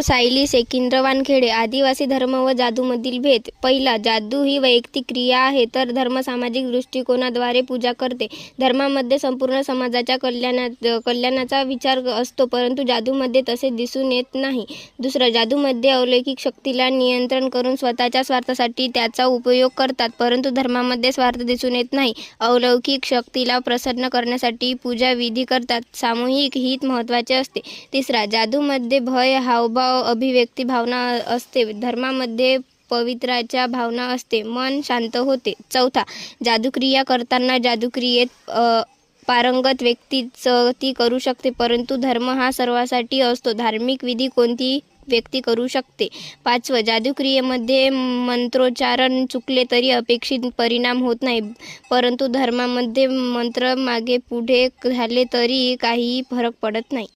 सायली सेकिंद्र वानखेडे. आदिवासी धर्म व जादूमधील भेद. पहिला, जादू ही वैयक्तिक क्रिया आहे, तर धर्म सामाजिक दृष्टिकोनाद्वारे पूजा करते. धर्मामध्ये संपूर्ण समाजाच्या कल्याणाचा विचार असतो, परंतु जादूमध्ये तसे दिसून येत नाही. दुसरं, जादूमध्ये अलौकिक शक्तीला नियंत्रण करून स्वतःच्या स्वार्थासाठी त्याचा उपयोग करतात, परंतु धर्मामध्ये स्वार्थ दिसून येत नाही. अलौकिक शक्तीला प्रसन्न करण्यासाठी पूजा विधी करतात. सामूहिक हित महत्त्वाचे असते. तिसरा, जादूमध्ये भय, हावभाव, अभिव्यक्ती भावना असते. धर्मामध्ये पवित्राच्या भावना असते, मन शांत होते. चौथा, जादूक्रिया करताना जादूक्रियेत पारंगत व्यक्तीच ती करू शकते, परंतु धर्म हा सर्वांसाठी असतो. धार्मिक विधी कोणतीही व्यक्ती करू शकते. पाचवं, जादूक्रियेमध्ये मंत्रोच्चारण चुकले तरी अपेक्षित परिणाम होत नाही, परंतु धर्मामध्ये मंत्र मागे पुढे झाले तरी काहीही फरक पडत नाही.